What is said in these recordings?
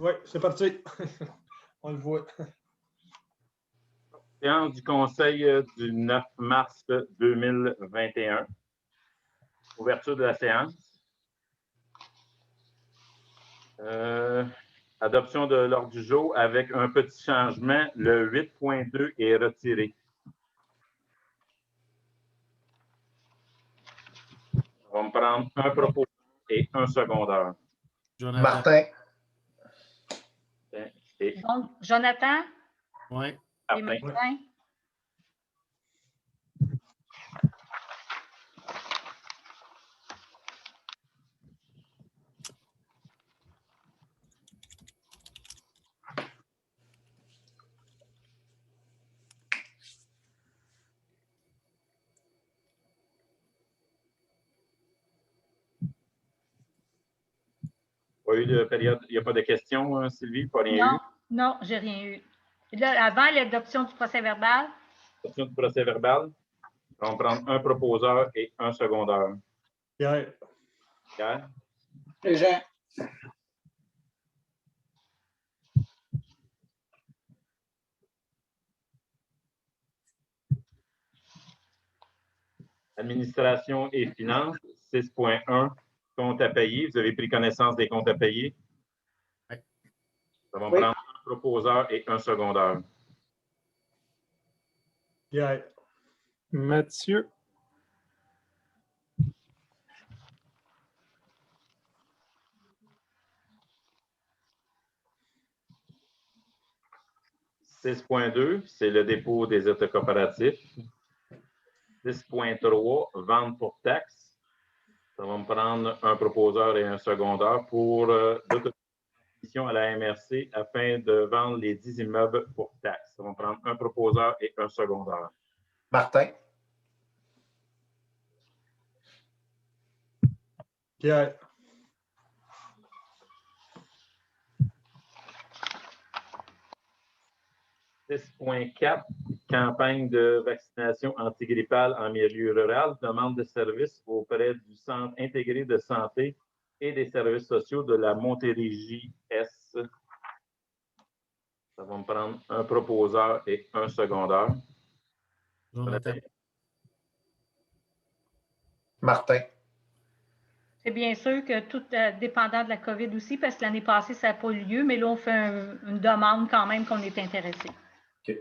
Oui, c'est parti. On le voit. Séance du Conseil du 9 mars 2021. Ouverture de la séance. Adoption de l'ordre du jour avec un petit changement. Le 8.2 est retiré. On va me prendre un propos et un secondaire. Jonathan. Martin. Et Donc, Jonathan Oui. et Martin. Martin. Pas eu de période, il n'y a pas de questions, Sylvie? Pas rien Non, eu? non, j'ai rien eu. Là, avant l'adoption du procès verbal. Adoption du procès verbal. On va prendre un proposeur et un secondaire. Pierre. Pierre? Jean. Administration et finances, 6.1, compte à payer. Vous avez pris connaissance des comptes à payer? Oui. Ça va me prendre un proposeur et un secondaire. Pierre. Mathieu. « 6.2, c'est le dépôt des états coopératifs. 6.3, vente pour taxes. Ça va me prendre un proposeur et un secondaire pour l'autorisation à la MRC afin de vendre les 10 immeubles pour taxes. Ça va me prendre un proposeur et un secondaire. Martin. Pierre. « 6.4, campagne de vaccination antigrippale en milieu rural, demande de services auprès du Centre intégré de santé et des services sociaux de la Montérégie-Est. Ça va me prendre un proposeur et un secondaire. Jonathan. Martin. C'est bien sûr que tout dépendant de la COVID aussi, parce que l'année passée, ça n'a pas eu lieu, mais là, on fait une demande quand même qu'on est intéressé. OK.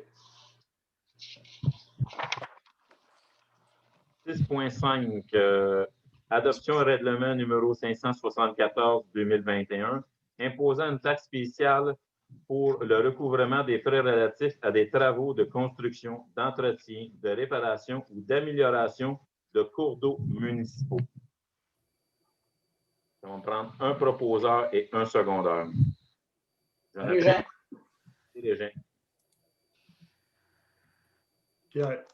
6.5, adoption règlement numéro 574-2021, imposant une taxe spéciale pour le recouvrement des frais relatifs à des travaux de construction, d'entretien, de réparation ou d'amélioration de cours d'eau municipaux. On va prendre un proposeur et un secondaire. Jean. Jean. Pierre.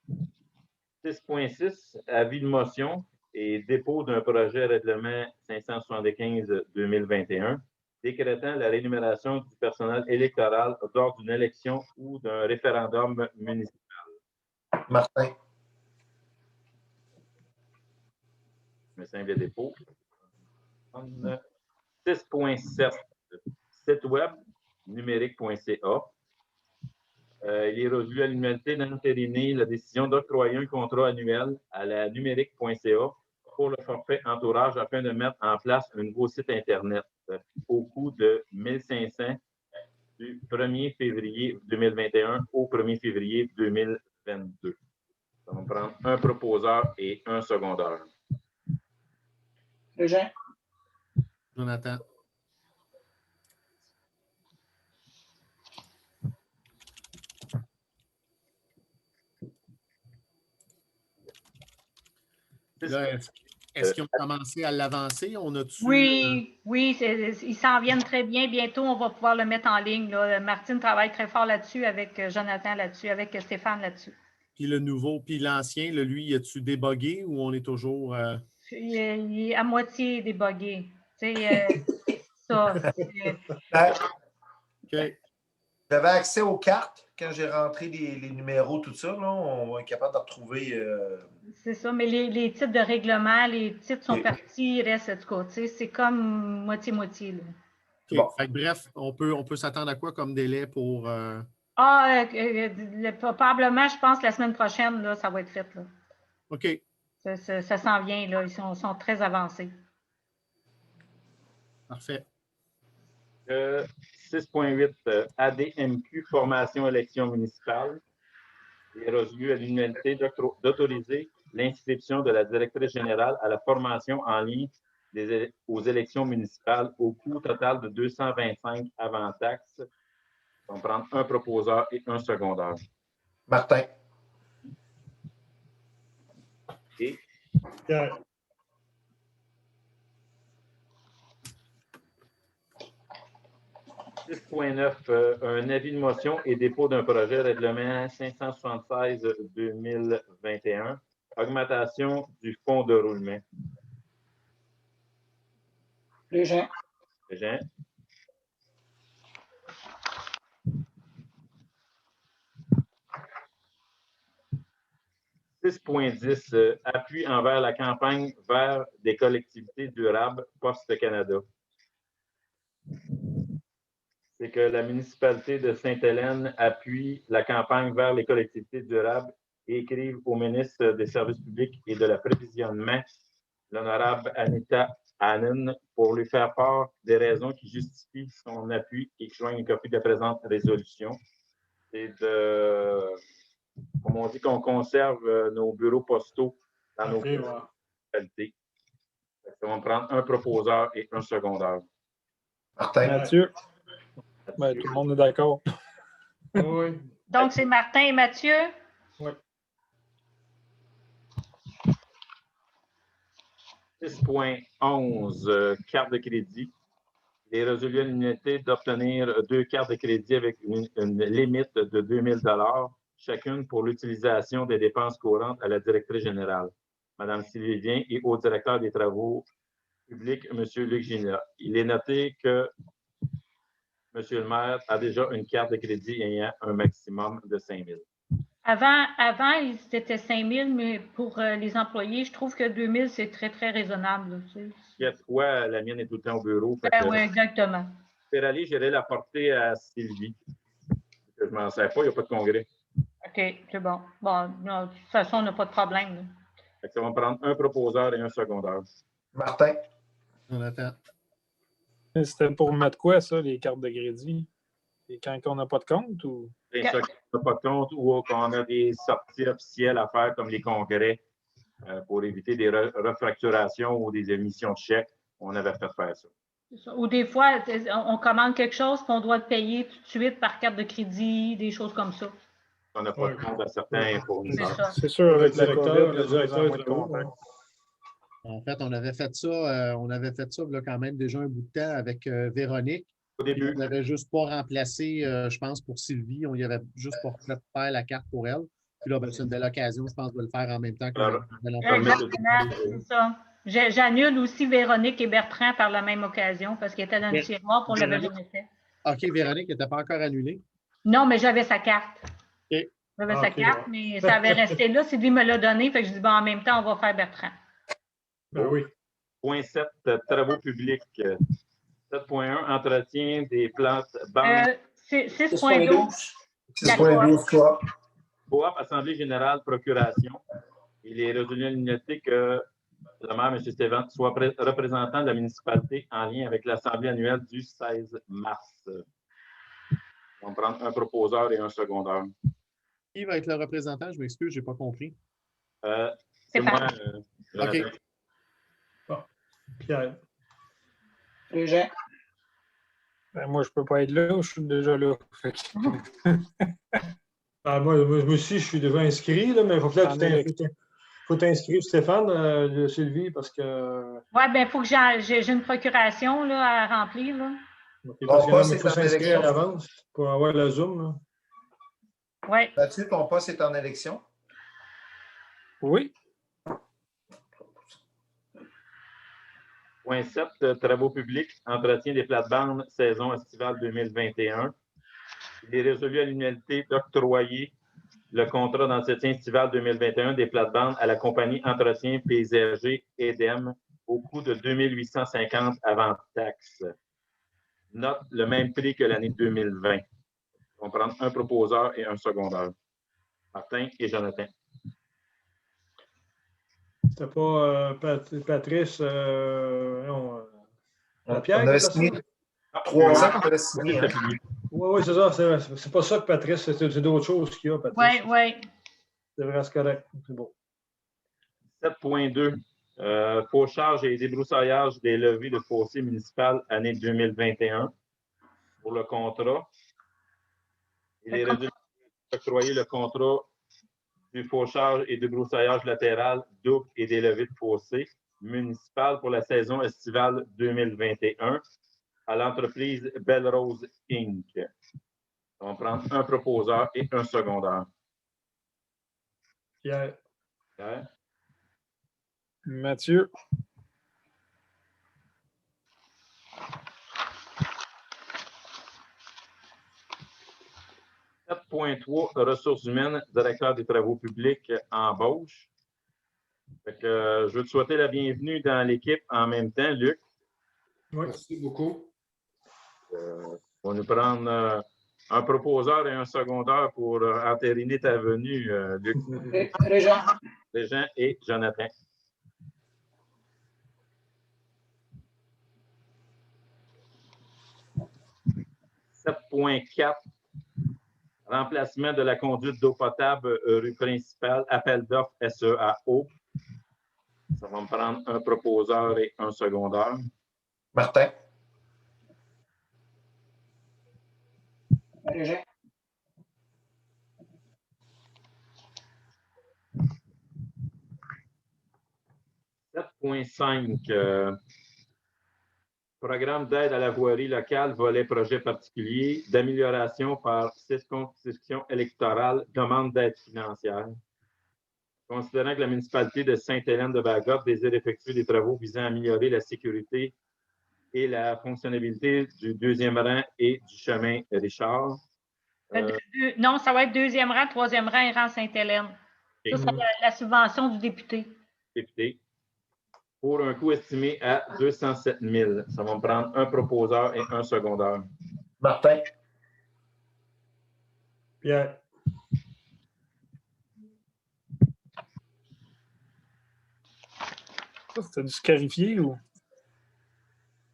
« 6.6, avis de motion et dépôt d'un projet règlement 575-2021 décrétant la rémunération du personnel électoral lors d'une élection ou d'un référendum municipal. » Martin. Je me simple le dépôt. 6.7, site web numérique.ca. Il est revu à l'unanimité d'entériner la décision d'octroyer un contrat annuel à la numérique.ca pour le forfait entourage afin de mettre en place un nouveau site Internet au coût de 1 500 du 1er février 2021 au 1er février 2022. Ça va me prendre un proposeur et un secondaire. Jean. Jonathan. Là, est-ce qu'ils ont commencé à l'avancer? On a-tu... Oui, oui, ils s'en viennent très bien. Bientôt, on va pouvoir le mettre en ligne. Là. Martine travaille très fort là-dessus, avec Jonathan là-dessus, avec Stéphane là-dessus. Puis le nouveau, puis l'ancien, lui, as-tu débogué ou on est toujours... Il est à moitié débogué. Tu sais, ça. Pierre. OK. J'avais accès aux cartes quand j'ai rentré les numéros, tout ça. Là, on va être capable de retrouver. C'est ça, mais les titres de règlement, les titres sont Ok. partis, il reste du côté. C'est comme moitié-moitié. Là. OK. Bon. Fait que bref, on peut s'attendre à quoi comme délai pour. Probablement, je pense, la semaine prochaine, là, ça va être fait. Là. OK. Ça s'en vient, là. Ils sont très avancés. Parfait. 6.8, ADMQ, formation élection municipale. Il est résolu à l'unanimité d'autoriser l'inscription de la directrice générale à la formation en ligne aux élections municipales au coût total de 225 avant taxes. On va prendre un proposeur et un secondeur. Martin. Et Pierre, 6.9, un avis de motion et dépôt d'un projet règlement 576-2021, augmentation du fonds de roulement. Régent. Jean? « 6.10, appui envers la campagne vers des collectivités durables Post-Canada. » C'est que la municipalité de Sainte-Hélène appuie la campagne vers les collectivités durables et écrive au ministre des Services publics et de la Prévisionnement, l'honorable Anita Annan, pour lui faire part des raisons qui justifient son appui et qui joignent une copie de la présente résolution. C'est de, comme on dit, qu'on conserve nos bureaux postaux dans nos municipalités. On va prendre un proposeur et un secondeur. Martin. Mathieu. Ben, tout le monde est d'accord. oui. Donc, c'est Martin et Mathieu. Oui. 6.11, carte de crédit. Il est résolu à l'unité d'obtenir 2 cartes de crédit avec une limite de 2 000 chacune pour l'utilisation des dépenses courantes à la directrice générale, Mme Sylvie Vien, et au directeur des travaux publics, M. Luc Gina. Il est noté que M. le maire a déjà une carte de crédit ayant un maximum de 5 000. Avant, c'était 5 000, mais pour les employés, je trouve que 2 000, c'est très, très raisonnable. Là, Il y a de quoi, la mienne est tout le temps au bureau. Oui, exactement. Aller, j'irai la porter à Sylvie. Je ne m'en sers pas, il n'y a pas de congrès. OK, c'est bon. Bon, non, de toute façon, on n'a pas de problème. Là. Ça va me prendre un proposeur et un secondeur. Martin. On attend. C'était pour mettre quoi, ça, les cartes de crédit? Et quand on n'a pas de compte ou? Et ça, quand on n'a pas de compte ou quand on a des sorties officielles à faire comme les congrès pour éviter des refracturations ou des émissions de chèques, on avait fait faire ça. Ou des fois, on commande quelque chose et on doit le payer tout de suite par carte de crédit, des choses comme ça. On n'a pas de compte à certains fournisseurs. C'est ça. C'est sûr, avec Le directeur, la le COVID, directeur les de gens ont moins de travaux, compte. En fait, on avait fait ça, là, quand même déjà un bout de temps avec Véronique. Au Puis début, on n'avait juste pas remplacé, je pense, pour Sylvie. On y avait juste pas fait faire la carte pour elle. Puis là, ben, c'est une belle occasion, je pense, de le faire en même temps que Alors, Exactement, c'est ça. J'annule aussi Véronique et Bertrand par la même occasion parce qu'ils étaient dans le tiroir pour le jamais fait. OK, Véronique n'était pas encore annulée. Non, mais j'avais sa carte. OK. J'avais Ah, sa ok, carte, bon. mais ça avait resté là. Sylvie me l'a donné. Fait que je dis, bon, en même temps, on va faire Bertrand. Ben oui. point 7, travaux publics. 7.1, entretien des plantes banques. 6.12. 6.12, toi. Coop, Assemblée générale, procuration. Il est résolu à l'unité que le maire, M. Stéphane, soit représentant de la municipalité en lien avec l'Assemblée annuelle du 16 mars. On va prendre un proposeur et un secondeur. Qui va être le représentant? Je m'excuse, je n'ai pas compris. C'est moi, OK. Jonathan. Pierre. Régent. Ben, moi, je ne peux pas être là, je suis déjà là. Fait que- Ah, moi aussi, je suis déjà inscrit, là, mais il faut que tu t'inscrives, Stéphane, Sylvie, parce que. Oui, bien, il faut que j'ai une procuration là, à remplir. Là. Parce Ton que poste il faut est en s'inscrire à élection. l'avance pour avoir le Zoom. Là. Oui. Mathieu, ton poste est en élection. Oui, Point 7, travaux publics, entretien des plates-bandes, saison estivale 2021. Il est résolu à l'unanimité d'octroyer le contrat d'entretien estival 2021 des plates-bandes à la compagnie Entretien Paysager EDEM au coût de 2 850 avant taxe. Note le même prix que l'année 2020. On va prendre un proposeur et un secondeur. Martin et Jonathan. C'était pas Patrice. Non, Lapierre, on avait c'est signé ça? 3 ans, on avait signé. Hein? Oui, c'est ça. C'est pas ça que Patrice, c'est d'autres choses qu'il y a, Patrice. Oui. C'est vrai, c'est correct. C'est bon. 7.2. Fauchage et débroussaillage des levées de fossés municipales année 2021 pour le contrat. Il est résolu d'octroyer le contrat du fauchage et débroussaillage latéral double et des levées de fossés municipales pour la saison estivale 2021 à l'entreprise Belle Rose Inc. On va prendre un proposeur et un secondeur. Pierre. Pierre? Mathieu. « 7.3 ressources humaines, directeur des travaux publics, embauche. Je veux te souhaiter la bienvenue dans l'équipe en même temps, Luc. Oui. Merci beaucoup. On va nous prendre un proposeur et un secondeur pour entériner ta venue, Luc. Régent. Régent et Jonathan. « 7.4 remplacement de la conduite d'eau potable rue principale, appel d'offres SEAO. Ça va me prendre un proposeur et un secondeur. Martin. Régent. « 7.5 programme d'aide à la voirie locale, volet projet particulier, d'amélioration par circonscription électorale, demande d'aide financière. Considérant que la municipalité de Sainte-Hélène-de-Bagotte désire effectuer des travaux visant à améliorer la sécurité et la fonctionnalité du deuxième rang et du chemin Richard. Non, ça va être deuxième rang, troisième rang et rang Sainte-Hélène. Ça, c'est la subvention du député. Député. Pour un coût estimé à 207 000. Ça va me prendre un proposeur et un secondeur. Martin. Pierre. Ça, c'était du scarifié ou?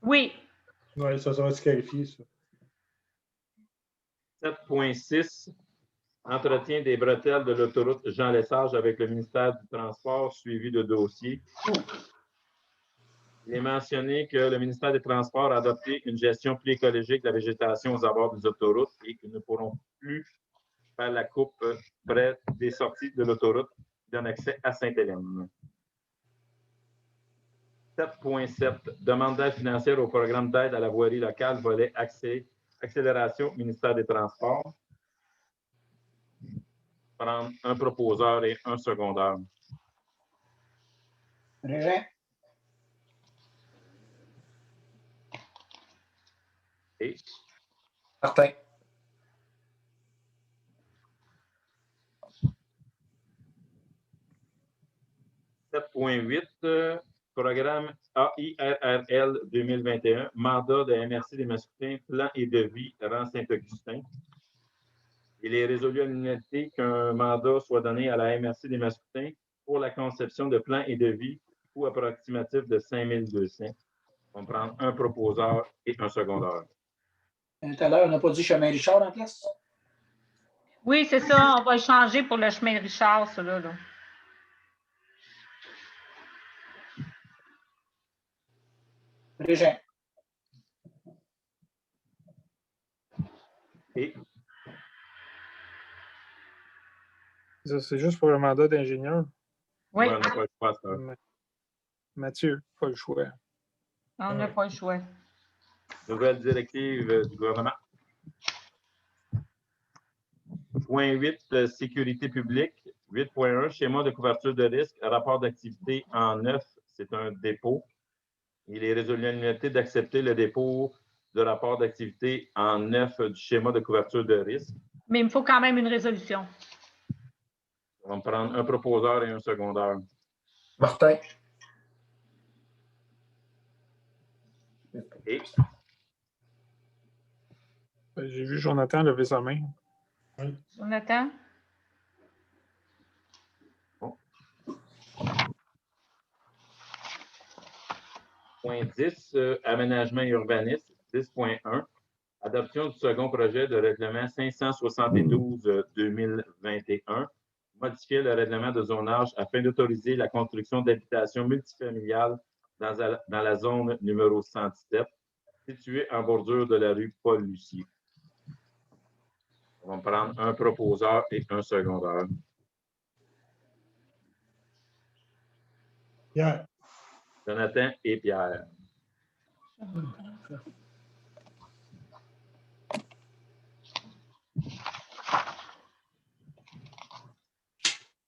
Oui. Oui, ça va se qualifier, ça. 7.6 entretien des bretelles de l'autoroute Jean-Lesage avec le ministère du Transport, suivi de dossier. Il est mentionné que le ministère des Transports a adopté une gestion plus écologique de la végétation aux abords des autoroutes et qu'ils ne pourront plus faire la coupe près des sorties de l'autoroute qui donne accès à Sainte-Hélène. 7.7 demande d'aide financière au programme d'aide à la voirie locale, volet accélération, ministère des Transports. Prendre un proposeur et un secondeur. Régent. Et Martin. « 7.8 programme AIRRL 2021, mandat de MRC des Mascoutins, plan et devis, rang Saint-Augustin. Il est résolu à l'unanimité qu'un mandat soit donné à la MRC des Mascoutins pour la conception de plans et devis, coût approximatif de 5 200. On va prendre un proposeur et un secondeur. Tout à l'heure, on n'a pas dit chemin Richard en place? Oui, c'est ça. On va échanger pour le chemin Richard, celui-là. Là. Régent. Et Ça, c'est juste pour le mandat d'ingénieur. Oui. on n'a pas le choix, ça. Mathieu, pas le choix. On n'a pas le choix. Nouvelle directive du gouvernement. Point 8, sécurité publique. 8.1, schéma de couverture de risque, rapport d'activité en 9, c'est un dépôt. Il est résolu à l'unité d'accepter le dépôt du rapport d'activité en 9 du schéma de couverture de risque. Mais il me faut quand même une résolution. On va me prendre un proposeur et un secondaire. Martin. Et J'ai vu Jonathan lever sa main. Jonathan? point 10, aménagement et urbanisme, 10.1, adoption du second projet de règlement 572-2021, modifier le règlement de zonage afin d'autoriser la construction d'habitations multifamiliales dans la zone numéro 117, située en bordure de la rue Paul-Lucier. On va prendre un proposeur et un secondaire. Pierre. Jonathan et Pierre.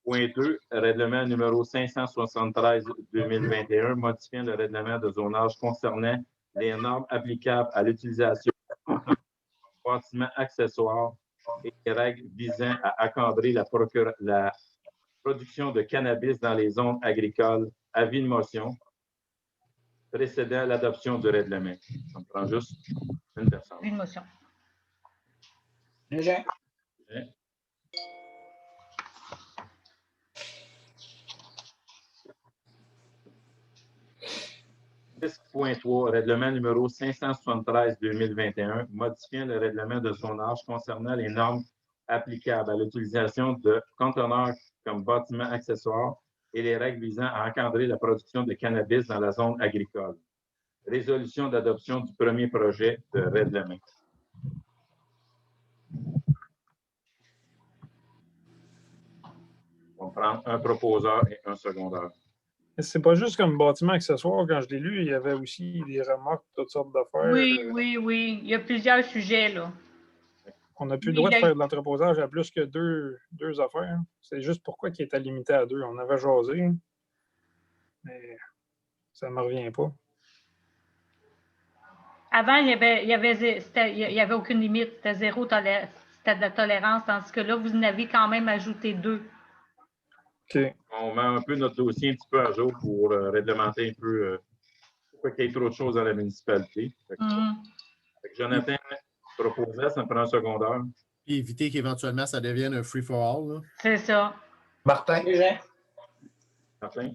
Point 2, règlement numéro 573-2021, modifiant le règlement de zonage concernant les normes applicables à l'utilisation de bâtiments accessoires et les règles visant à encadrer la production de cannabis dans les zones agricoles. Avis de motion précédant l'adoption du règlement. Ça me prend juste une personne. Une motion. Régent. 10.3, règlement numéro 573-2021, modifiant le règlement de zonage concernant les normes applicables à l'utilisation de conteneurs comme bâtiments accessoires et les règles visant à encadrer la production de cannabis dans la zone agricole. Résolution d'adoption du premier projet de règlement. On va prendre un proposeur et un secondaire. C'est pas juste comme bâtiment accessoire. Quand je l'ai lu, il y avait aussi des remorques, toutes sortes d'affaires. Oui, oui, oui. Il y a plusieurs sujets, là. On n'a plus le droit de faire de l'entreposage à plus que deux affaires. C'est juste pourquoi il était limité à 2. On avait jasé, mais ça ne me revient pas. Avant, il y avait aucune limite. C'était zéro c'était de la tolérance, tandis que là, vous en avez quand même ajouté 2. OK. On met un peu notre dossier un petit peu à jour pour réglementer un peu pourquoi il y ait trop de choses dans la municipalité. Jonathan proposait, ça me prend un secondaire. Et éviter qu'éventuellement ça devienne un free-for-all. C'est ça. Martin. Régent. Martin.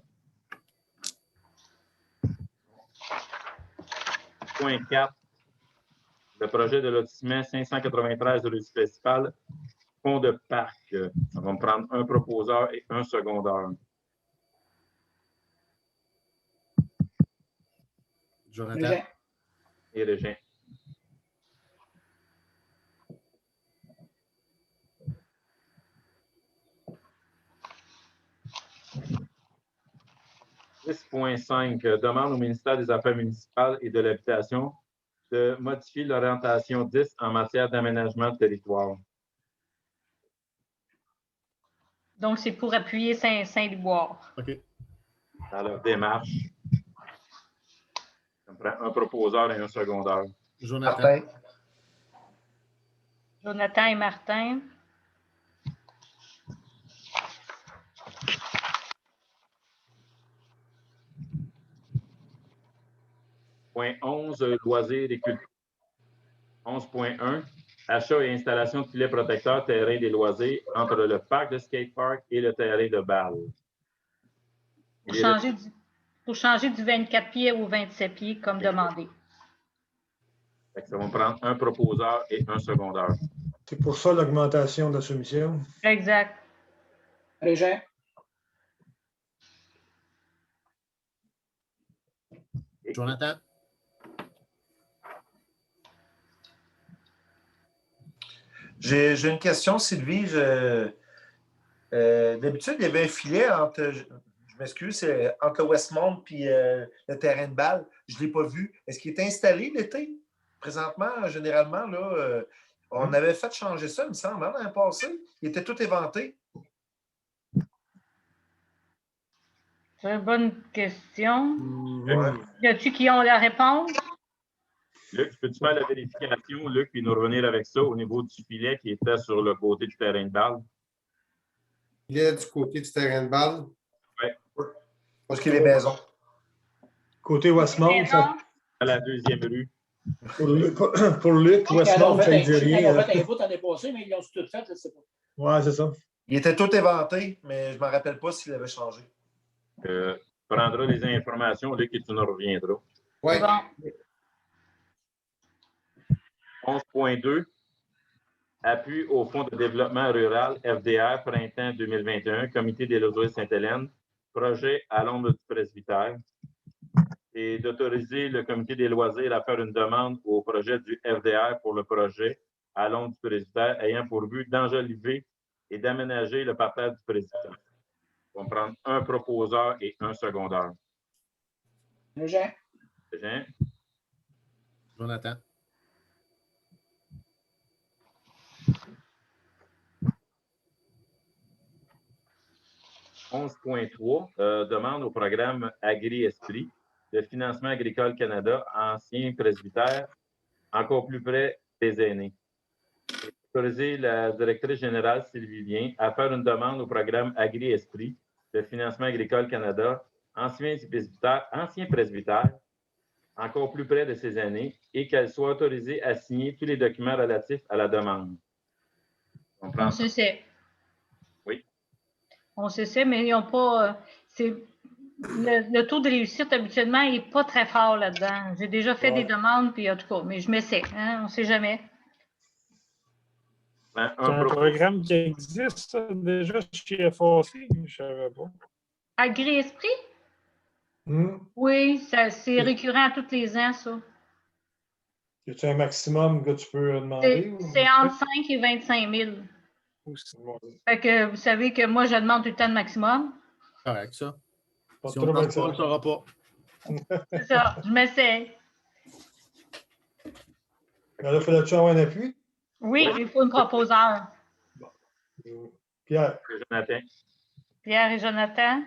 Point 4. Le projet de lotissement 593 de rue principale, fond de parc. On va me prendre un proposeur et un secondaire. Jonathan. Régent. Et Régent. Demande au ministère des Affaires municipales et de l'Habitation de modifier l'orientation 10 en matière d'aménagement de territoire. Donc, c'est pour appuyer Saint-Liboire. OK. Dans leur démarche. Ça me prend un proposeur et un secondaire. Jonathan. Martin. Jonathan et Martin. Point 11, loisirs et culture. 11.1, achat et installation de filets protecteurs terrain des loisirs entre le parc de skatepark et le terrain de balle. Pour changer du 24 pieds au 27 pieds, comme demandé. Ça va me prendre un proposeur et un secondaire. C'est pour ça l'augmentation de la soumission. Exact. Régent. Jonathan. J'ai une question, Sylvie. D'habitude, il y avait un filet entre, je m'excuse, c'est entre le Westmount et le terrain de balle. Je ne l'ai pas vu. Est-ce qu'il est installé l'été? Présentement, généralement, là, on avait fait changer ça, il me semble, hein, l'année passée. Il était tout éventé. C'est une bonne question. Ouais. Y a-tu qui ont la réponse? Luc, peux-tu faire la vérification, Luc, puis nous revenir avec ça au niveau du filet qui était sur le côté du terrain de balle? Il est du côté du terrain de balle. Oui. Où est-ce qu'il y a les maisons? Côté Westmount, ça, À la deuxième rue. pour Luc, Ils Westmount, ont ça ne dit fait rien. un bout l'année passée, mais ils l'ont tout fait, je ne sais pas. Ouais, c'est ça. Il était tout éventé, mais je ne me rappelle pas s'il avait changé. Tu prendras les informations, Luc, et tu nous reviendras. Oui. Bon. 11.2. Appui au Fonds de développement rural FDR, printemps 2021, Comité des loisirs Sainte-Hélène, projet à l'ombre du presbytère. Et d'autoriser le Comité des loisirs à faire une demande au projet du FDR pour le projet à l'ombre du presbytère ayant pour but d'enjoliver et d'aménager le parterre du presbytère. On va prendre un proposeur et un secondaire. Régent. Régent? Jonathan. « 11.3, demande au programme Agri-Esprit de financement agricole Canada, ancien presbytère, encore plus près des aînés. Autoriser la directrice générale Sylvie Vien à faire une demande au programme Agri-Esprit de financement agricole Canada, ancien presbytère, encore plus près de ses aînés, et qu'elle soit autorisée à signer tous les documents relatifs à la demande. On sait c'est. Oui. On sait ça, mais ils n'ont pas. Le taux de réussite, habituellement, n'est pas très fort là-dedans. J'ai déjà fait des demandes, puis en tout cas, mais je m'essaie. Hein, on ne sait jamais. C'est un programme qui existe déjà chez FAC, je ne savais pas. Agri-Esprit? Oui, c'est récurrent tous les ans, ça. Y a-t-il un maximum que tu peux demander? C'est entre 5 et 25 000. Fait que vous savez que moi, je demande tout le temps le maximum. Correct, ça. Pas Si on ne demande pas, on ne le saura pas. C'est ça, je m'essaie. Là, il fallait-tu avoir un appui? Oui, il faut une proposeur. Pierre. Jonathan. Pierre et Jonathan.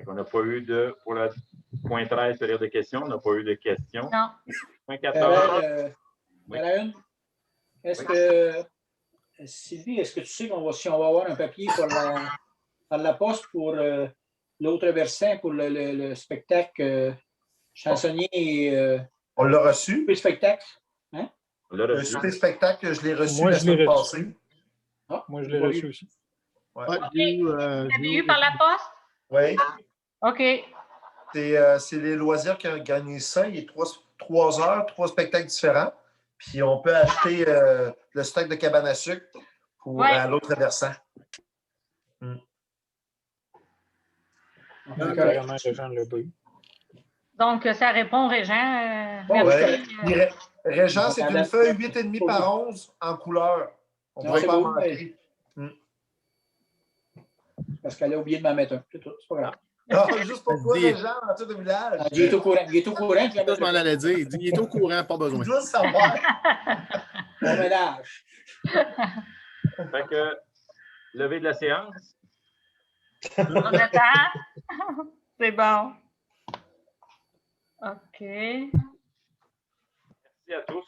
On n'a pas eu de, pour le point 13, période de questions, on n'a pas eu de questions. Non. Point 14. Oui. Est-ce que, Sylvie, est-ce que tu sais si on va avoir un papier par la poste pour l'autre versant, pour le spectacle chansonnier et on l'a reçu? Le spectacle? Hein? Le spectacle, je l'ai reçu moi, la semaine passée. Ah, moi, je l'ai reçu aussi. Ouais. Vous l'avez eu par la poste? Oui. OK. C'est les loisirs qui ont gagné ça. Il y a 3 heures, 3 spectacles différents. Puis on peut acheter le stock de cabane à sucre pour à l'autre versant. Donc, ça répond, Régent. Régent, c'est une feuille 8,5 par 11 en couleur. On ne pourrait pas manquer. Parce qu'elle a oublié de m'en mettre un. C'est tout, c'est pas grave. Non, juste pour toi, Régent, en tout de village. Il est au courant. Il est au courant. Je m'en allais dire. Il est au courant, pas besoin. Tu dois savoir. Bon ménage. Fait que, levée de la séance. On attend. C'est bon. OK. Merci à tous.